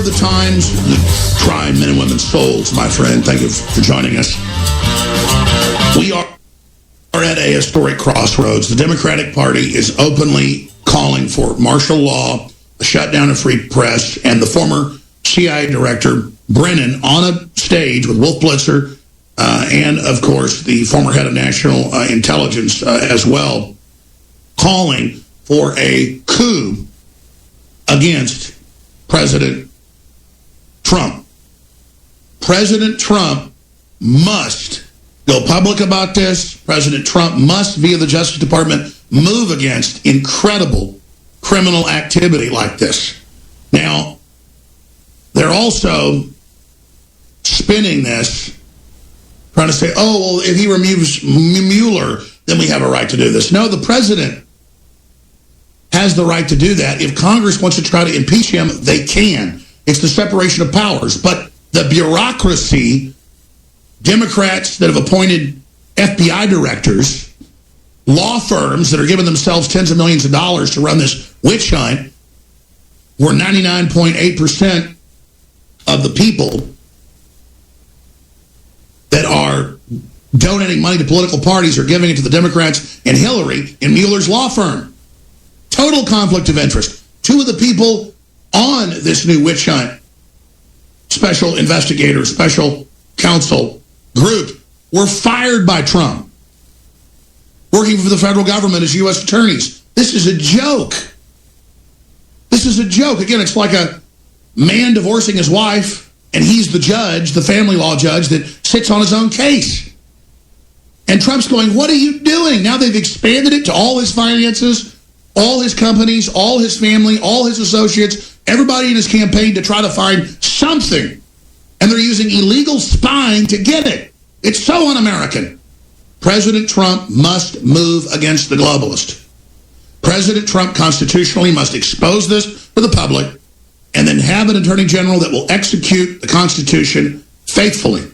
the times, the crying men and women's souls, my friend. Thank you for joining us. We are at a historic crossroads. The Democratic Party is openly calling for martial law, a shutdown of free press, and the former CIA director, Brennan, on a stage with Wolf Blitzer, and, of course, the former head of national intelligence as well, calling for a coup against President Trump. President Trump must go public about this. President Trump must, via the Justice Department, move against incredible criminal activity like this. Now, they're also spinning this, trying to say, oh, well, if he removes Mueller, then we have a right to do this. No, the president has the right to do that. If Congress wants to try to impeach him, they can. It's the separation of powers. But the bureaucracy, Democrats that have appointed FBI directors, law firms that are giving themselves tens of millions of dollars to run this witch hunt, where 99.8% of the people that are donating money to political parties are giving it to the Democrats and Hillary in Mueller's law firm. Total conflict of interest. Two of the people on this new witch hunt, special investigator, special counsel group, were fired by Trump, working for the federal government as U.S. attorneys. This is a joke. This is a joke. Again, it's like a man divorcing his wife, and he's the judge, the family law judge, that sits on his own case. And Trump's going, what are you doing? Now they've expanded it to all his finances, all his companies, all his family, all his associates, everybody in his campaign to try to find something. And they're using illegal spying to get it. It's so un-American. President Trump must move against the globalist. President Trump constitutionally must expose this for the public and then have an attorney general that will execute the Constitution faithfully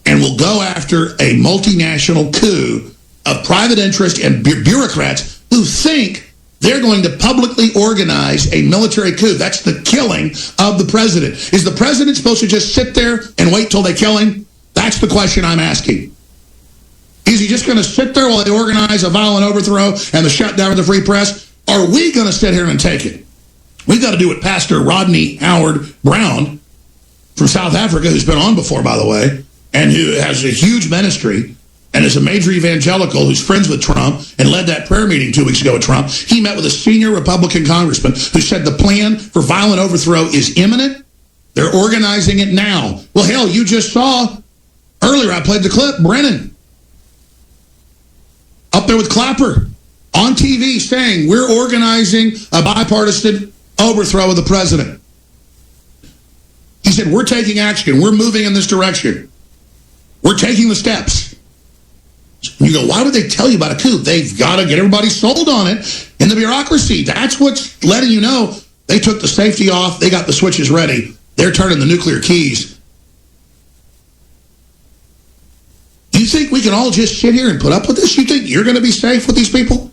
and will go after a multinational coup of private interest and bureaucrats who think they're going to publicly organize a military coup. That's the killing of the president. Is the president supposed to just sit there and wait till they kill him? That's the question I'm asking. Is he just going to sit there while they organize a violent overthrow and the shutdown of the free press? Are we going to sit here and take it? We've got to do what Pastor Rodney Howard Brown from South Africa, who's been on before, by the way, and who has a huge ministry and is a major evangelical who's friends with Trump and led that prayer meeting 2 weeks ago with Trump. He met with a senior Republican congressman who said the plan for violent overthrow is imminent. They're organizing it now. Well, hell, you just saw earlier, I played the clip, Brennan up there with Clapper on TV saying we're organizing a bipartisan overthrow of the president. He said, we're taking action. We're moving in this direction. We're taking the steps. And you go, why would they tell you about a coup? They've got to get everybody sold on it in the bureaucracy. That's what's letting you know they took the safety off. They got the switches ready. They're turning the nuclear keys. You think we can all just sit here and put up with this? You think you're going to be safe with these people?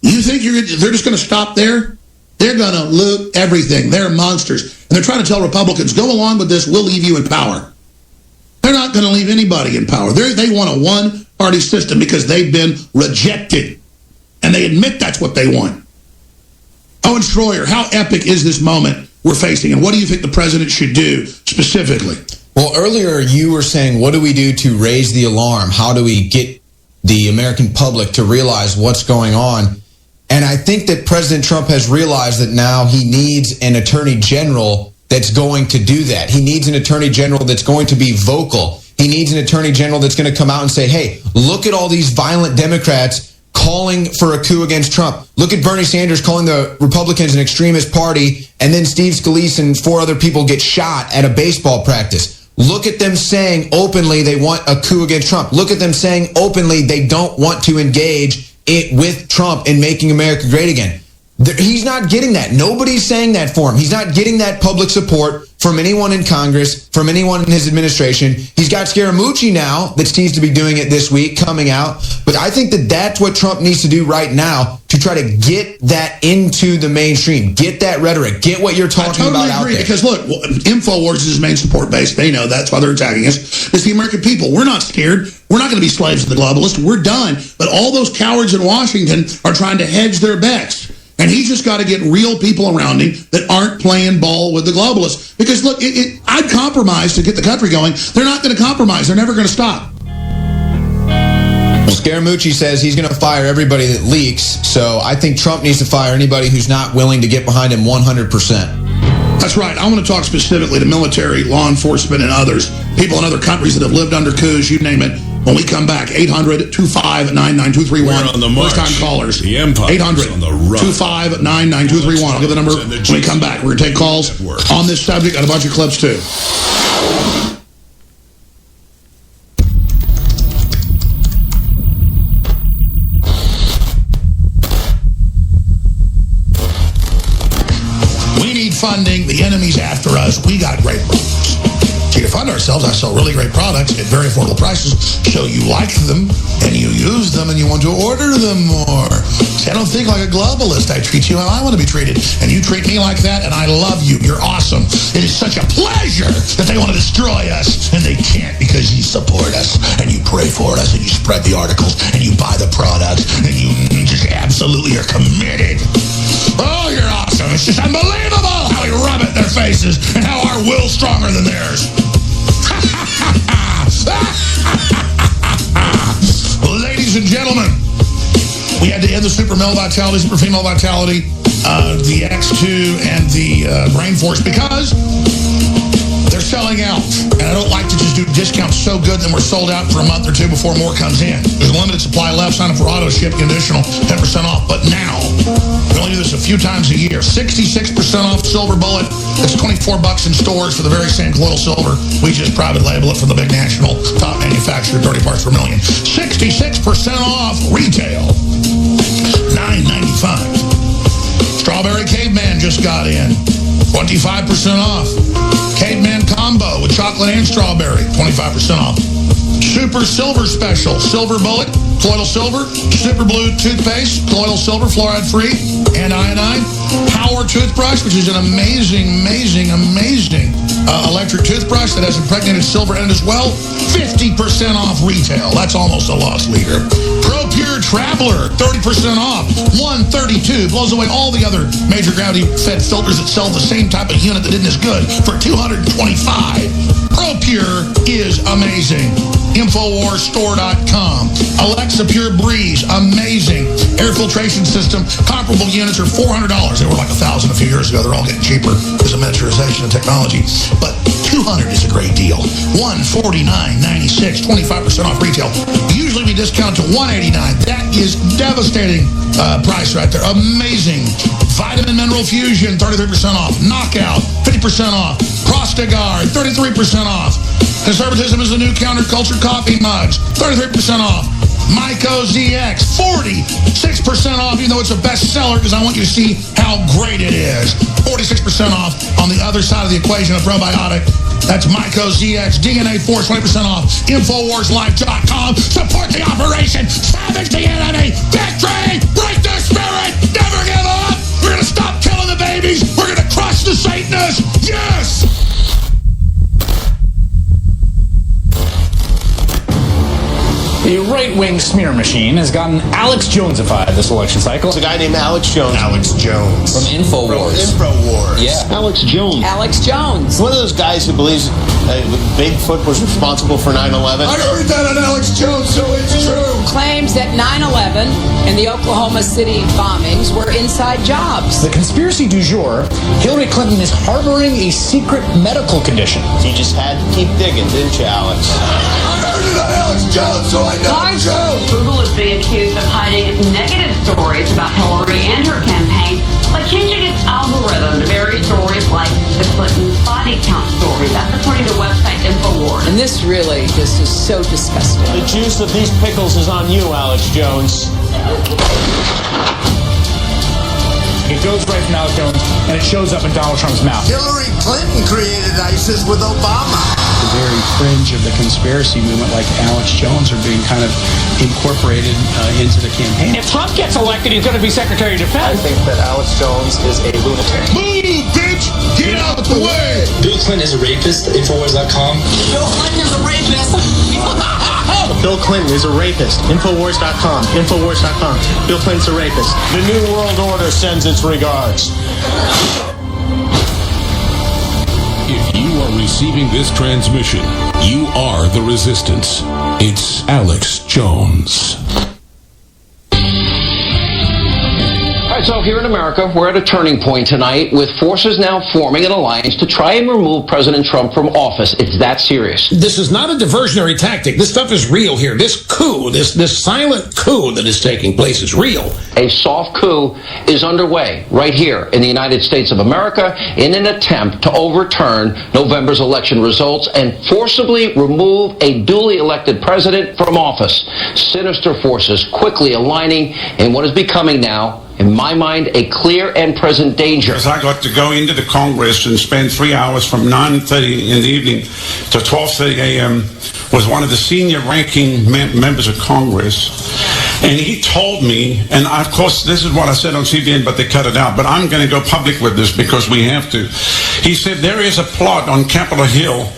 You think they're just going to stop there? They're going to loot everything. They're monsters. And they're trying to tell Republicans, go along with this, we'll leave you in power. They're not going to leave anybody in power. They want a one-party system because they've been rejected. And they admit that's what they want. Owen Schroyer, how epic is this moment we're facing? And what do you think the president should do specifically? Well, earlier you were saying, what do we do to raise the alarm? How do we get the American public to realize what's going on? And I think that President Trump has realized that now he needs an attorney general that's going to do that. He needs an attorney general that's going to be vocal. He needs an attorney general that's going to come out and say, hey, look at all these violent Democrats calling for a coup against Trump. Look at Bernie Sanders calling the Republicans an extremist party, and then Steve Scalise and 4 other people get shot at a baseball practice. Look at them saying openly they want a coup against Trump. Look at them saying openly they don't want to engage with Trump in making America great again. He's not getting that. Nobody's saying that for him. He's not getting that public support. from anyone in Congress, from anyone in his administration. He's got Scaramucci now that seems to be doing it this week, coming out. But I think that that's what Trump needs to do right now to try to get that into the mainstream, get that rhetoric, get what you're talking about out there. Because look, InfoWars is his main support base. They know that's why they're attacking us. It's the American people. We're not scared. We're not going to be slaves to the globalists. We're done. But all those cowards in Washington are trying to hedge their bets. And he's just got to get real people around him that aren't playing ball with the globalists. Because, look, I'd compromise to get the country going. They're not going to compromise. They're never going to stop. Scaramucci says he's going to fire everybody that leaks. So I think Trump needs to fire anybody who's not willing to get behind him 100%. That's right. I want to talk specifically to military, law enforcement, and others. People in other countries that have lived under coups, you name it. When we come back, 800-259-9231. First-time callers. The Empire 800-259-9231. I'll give the number when we come back. We're going to take calls on this subject and a bunch of clips, too. We need funding. The enemy's after us. We got great products. To fund ourselves, I sell really great products at very affordable prices, so you like them, and you use them, and you want to order them more. See, I don't think like a globalist. I treat you how I want to be treated, and you treat me like that, and I love you. You're awesome. It is such a pleasure that they want to destroy us, and they can't because you support us, and you pray for us, and you spread the articles, and you buy the products, and you just absolutely are committed. Oh, you're awesome. It's just unbelievable how we rub it in their faces and how our will's stronger than theirs. Ladies and gentlemen, we had to end the super male vitality, super female vitality, the X2 and the Brain Force because they're selling out. And I don't like to just do discounts so good that we're sold out for a month or two before more comes in. There's a limited supply left. Sign up for auto ship, additional 10% off. But now, we only do this a few times a year. 66% off Silver Bullet. It's $24 in stores for the very same colloidal silver. We just private label it for the big national top manufacturer, 30 parts per million. 66% off retail. $9.95. Strawberry Caveman just got in. 25% off. Caveman Combo with chocolate and strawberry. 25% off. Super Silver Special. Silver Bullet, colloidal silver. Super Blue Toothpaste, colloidal silver, fluoride free, and iodine. Power Toothbrush, which is an amazing electric toothbrush that has impregnated silver in it as well. 50% off retail. That's almost a loss leader. Pro Pure Traveler, 30% off. 132 blows away all the other major gravity-fed filters that sell the same type of unit that isn't as good for $225. Pro Pure is amazing. InfoWarsStore.com. Alexa Pure Breeze, amazing. Air filtration system, comparable units are $400. They were like $1,000 a few years ago. They're all getting cheaper because of miniaturization and technology. But $200 is a great deal. $149.96, 25% off retail. Usually we discount to $189. That is devastating price right there. Amazing. Vitamin Mineral Fusion, 33% off. Knockout, 50% off. Prostagard, 33% off. Conservatism is the new counterculture coffee mugs, 33% off. Myco ZX, 46% off, even though it's a bestseller, because I want you to see how great it is. 46% off on the other side of the equation of probiotic. That's Myco ZX, DNA Force, 20% off. InfoWarsLife.com. Support the operation. Savage the enemy. Victory! Break their spirit! Never give up! We're going to stop killing the babies! We're going to crush the Satanists! Yes! The right-wing smear machine has gotten Alex Jonesified this election cycle. There's a guy named Alex Jones. Alex Jones. From InfoWars. Yeah. Alex Jones. Alex Jones. One of those guys who believes Bigfoot was responsible for 9/11. I heard that on Alex Jones, so it's true. Claims that 9/11 and the Oklahoma City bombings were inside jobs. The conspiracy du jour, Hillary Clinton is harboring a secret medical condition. You just had to keep digging, didn't you, Alex? I heard it on Alex Jones, so I know it's true. Google is being accused of hiding negative stories about Hillary and her campaign by changing its algorithm to vary stories like the Clinton body count story. That's according to website InfoWars. And this really just is so disgusting. The juice of these pickles is on you, Alex Jones. A It goes right from Alex Jones, and it shows up in Donald Trump's mouth. Hillary Clinton created ISIS with Obama. The very fringe of the conspiracy movement, like Alex Jones, are being kind of incorporated into the campaign. If Trump gets elected, he's going to be Secretary of Defense. I think that Alex Jones is a lunatic. Move, bitch! Get out the way! Bill Clinton is a rapist. Infowars.com. Bill Clinton is a rapist. Bill Clinton is a rapist. Infowars.com. Infowars.com. Bill Clinton's a rapist. The New World Order sends its regards. If you are receiving this transmission, you are the resistance. It's Alex Jones. All right, so here in America, we're at a turning point tonight with forces now forming an alliance to try and remove President Trump from office. It's that serious. This is not a diversionary tactic. This stuff is real here. This coup, this silent coup that is taking place is real. A soft coup is underway right here in the United States of America in an attempt to overturn November's election results and forcibly remove a duly elected president from office. Sinister forces quickly aligning in what is becoming now, in my mind, a clear and present danger. Because I got to go into the Congress and spend 3 hours from 9:30 in the evening to 12:30 a.m. with one of the senior ranking members of Congress. And he told me, and of course this is what I said on CBN, but they cut it out, but I'm going to go public with this because we have to. He said there is a plot on Capitol Hill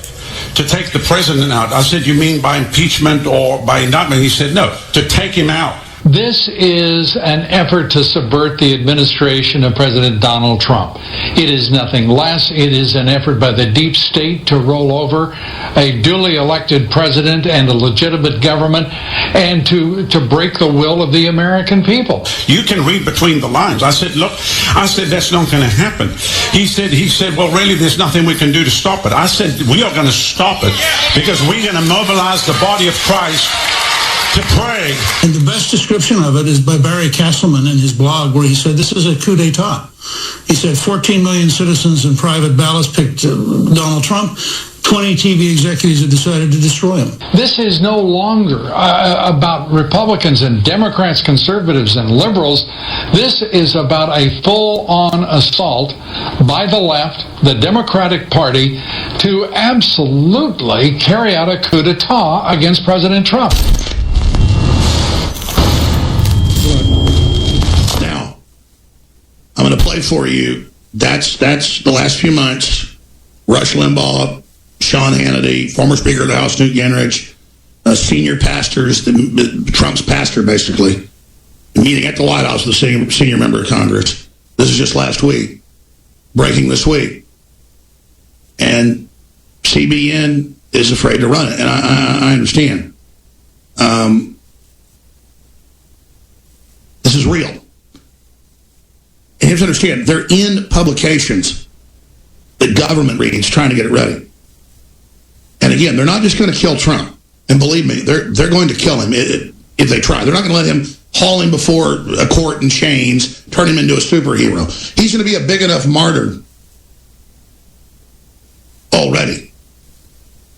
to take the president out. I said, you mean by impeachment or by indictment? He said, no, to take him out. This is an effort to subvert the administration of President Donald Trump. It is nothing less. It is an effort by the deep state to roll over a duly elected president and a legitimate government and to break the will of the American people. You can read between the lines. I said, look, that's not going to happen. He said, well, really, there's nothing we can do to stop it. I said, we are going to stop it because we're going to mobilize the body of Christ to pray. And the best description of it is by Barry Castleman in his blog, where he said this is a coup d'etat. He said 14 million citizens in private ballots picked Donald Trump. 20 TV executives have decided to destroy him. This is no longer about Republicans and Democrats, conservatives and liberals. This is about a full-on assault by the left, the Democratic Party, to absolutely carry out a coup d'etat against President Trump. Now, I'm going to play for you. That's the last few months. Rush Limbaugh, Sean Hannity, former Speaker of the House Newt Gingrich, senior pastors, Trump's pastor basically, meeting at the White House with the senior member of Congress. This is just last week, breaking this week. And CBN is afraid to run it, and I understand. This is real. And you have to understand, they're in publications that government reads trying to get it ready. And again, they're not just going to kill Trump. And believe me, they're going to kill him if they try. They're not going to let him haul him before a court in chains, turn him into a superhero. He's going to be a big enough martyr already.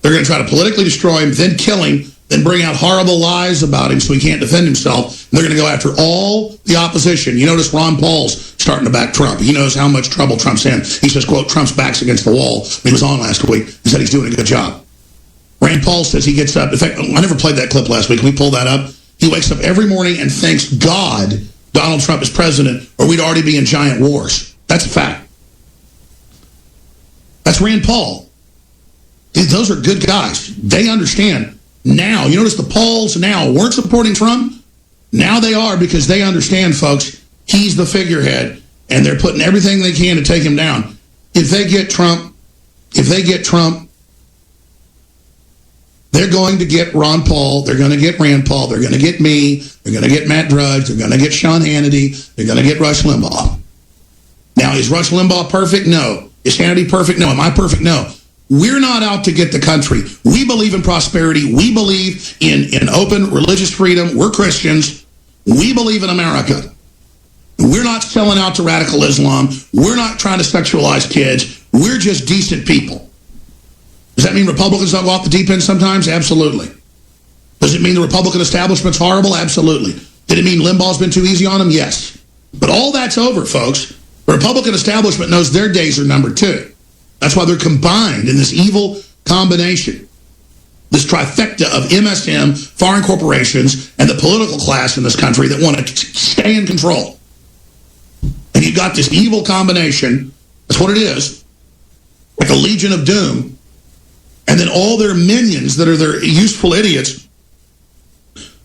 They're going to try to politically destroy him, then kill him, then bring out horrible lies about him so he can't defend himself. And they're going to go after all the opposition. You notice Ron Paul's starting to back Trump. He knows how much trouble Trump's in. He says, quote, Trump's back's against the wall. He was on last week. He said he's doing a good job. Rand Paul says he gets up. In fact, I never played that clip last week. Can we pull that up? He wakes up every morning and thanks God Donald Trump is president, or we'd already be in giant wars. That's a fact. That's Rand Paul. Those are good guys. They understand. Now, you notice the polls now weren't supporting Trump. Now they are, because they understand, folks, he's the figurehead, and they're putting everything they can to take him down. If they get Trump, they're going to get Ron Paul, they're going to get Rand Paul, they're going to get me, they're going to get Matt Drudge, they're going to get Sean Hannity, they're going to get Rush Limbaugh. Now, is Rush Limbaugh perfect? No. Is Hannity perfect? No. Am I perfect? No. We're not out to get the country. We believe in prosperity. We believe in open religious freedom. We're Christians. We believe in America. We're not selling out to radical Islam. We're not trying to sexualize kids. We're just decent people. Does that mean Republicans don't go off the deep end sometimes? Absolutely. Does it mean the Republican establishment's horrible? Absolutely. Did it mean Limbaugh's been too easy on them? Yes. But all that's over, folks. The Republican establishment knows their days are numbered too. That's why they're combined in this evil combination, this trifecta of MSM, foreign corporations, and the political class in this country that want to stay in control. And you've got this evil combination, that's what it is, like a Legion of Doom, and then all their minions that are their useful idiots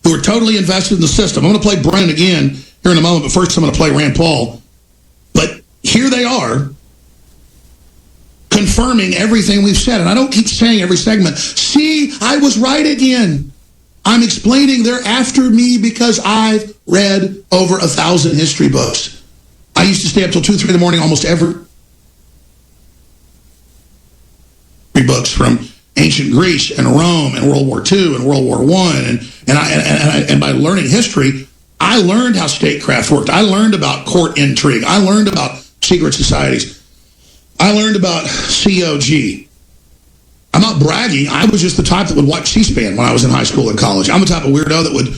who are totally invested in the system. I'm going to play Brennan again here in a moment, but first I'm going to play Rand Paul. But here they are, confirming everything we've said. And I don't keep saying every segment, see, I was right again. I'm explaining they're after me because I've read over 1,000 history books. I used to stay up till 2 or 3 in the morning almost every books from ancient Greece and Rome and World War II and World War I. And by learning history, I learned how statecraft worked. I learned about court intrigue. I learned about secret societies. I learned about COG. I'm not bragging. I was just the type that would watch C-SPAN when I was in high school and college. I'm the type of weirdo that would,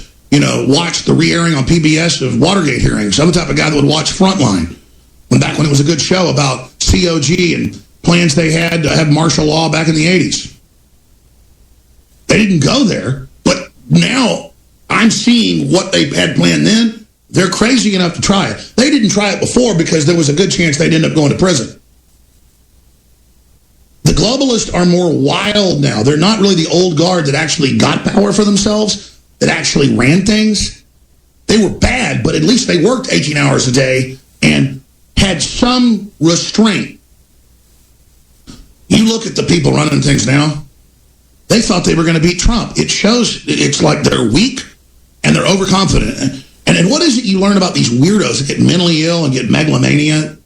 watch the re-airing on PBS of Watergate hearings. I'm the type of guy that would watch Frontline back when it was a good show about COG and plans they had to have martial law back in the 80s. They didn't go there, but now I'm seeing what they had planned then. They're crazy enough to try it. They didn't try it before because there was a good chance they'd end up going to prison. The globalists are more wild now. They're not really the old guard that actually got power for themselves, that actually ran things. They were bad, but at least they worked 18 hours a day and had some restraint. You look at the people running things now, they thought they were going to beat Trump. It shows it's like they're weak and they're overconfident. And what is it you learn about these weirdos that get mentally ill and get megalomania?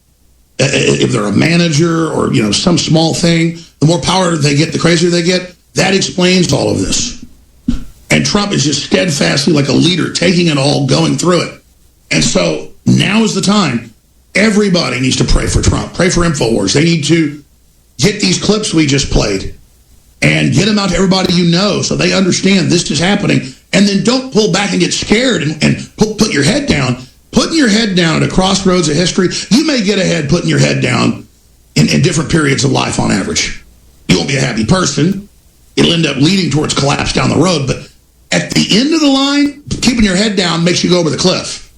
If they're a manager or, some small thing, the more power they get, the crazier they get. That explains all of this. And Trump is just steadfastly like a leader, taking it all, going through it. And so now is the time. Everybody needs to pray for Trump. Pray for InfoWars. They need to get these clips we just played and get them out to everybody you know so they understand this is happening. And then don't pull back and get scared and put your head down. Putting your head down at a crossroads of history, you may get ahead putting your head down in different periods of life on average. You won't be a happy person. It'll end up leading towards collapse down the road. But at the end of the line, keeping your head down makes you go over the cliff.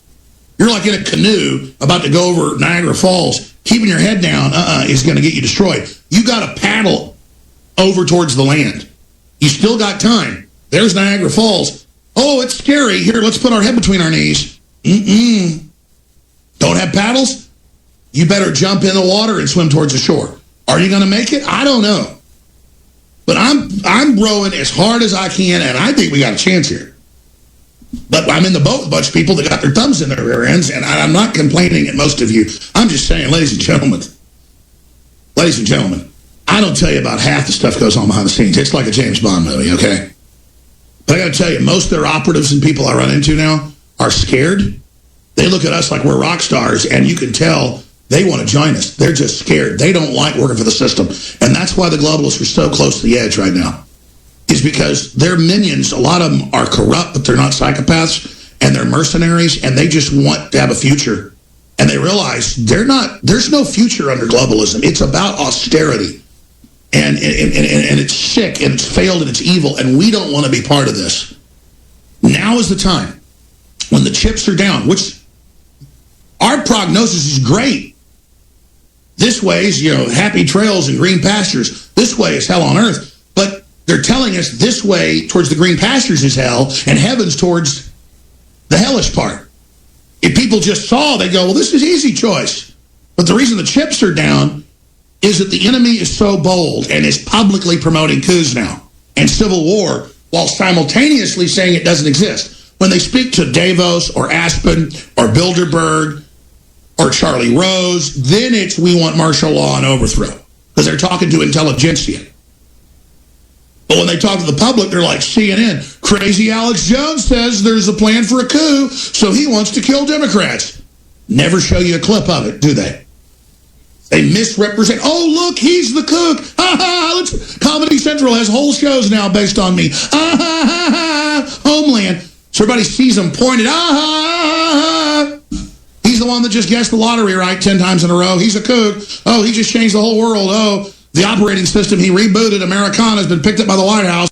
You're like in a canoe about to go over Niagara Falls. Keeping your head down is going to get you destroyed. You got to paddle over towards the land. You still got time. There's Niagara Falls. Oh, it's scary. Here, let's put our head between our knees. Don't have paddles? You better jump in the water and swim towards the shore. Are you going to make it? I don't know. But I'm rowing as hard as I can, and I think we got a chance here. But I'm in the boat with a bunch of people that got their thumbs in their rear ends, and I'm not complaining at most of you. I'm just saying, ladies and gentlemen, I don't tell you about half the stuff that goes on behind the scenes. It's like a James Bond movie, okay? But I got to tell you, most of their operatives and people I run into now are scared. They look at us like we're rock stars, and you can tell they want to join us. They're just scared. They don't like working for the system. And that's why the globalists are so close to the edge right now, is because their minions, a lot of them are corrupt, but they're not psychopaths, and they're mercenaries, and they just want to have a future. And they realize there's no future under globalism. It's about austerity. And it's sick, and it's failed, and it's evil, and we don't want to be part of this. Now is the time when the chips are down, which our prognosis is great. This way is, happy trails and green pastures. This way is hell on earth. But they're telling us this way towards the green pastures is hell, and heaven's towards the hellish part. If people just saw, they go, well, this is easy choice. But the reason the chips are down is that the enemy is so bold and is publicly promoting coups now and civil war while simultaneously saying it doesn't exist. When they speak to Davos or Aspen or Bilderberg or Charlie Rose, then it's we want martial law and overthrow because they're talking to intelligentsia. But when they talk to the public, they're like CNN. Crazy Alex Jones says there's a plan for a coup, so he wants to kill Democrats. Never show you a clip of it, do they? They misrepresent. Oh, look, he's the kook. Comedy Central has whole shows now based on me. Homeland. So everybody sees him pointed. He's he's the one that just guessed the lottery right 10 times in a row. He's a kook. Oh, he just changed the whole world. Oh, the operating system he rebooted, Americana, has been picked up by the White House.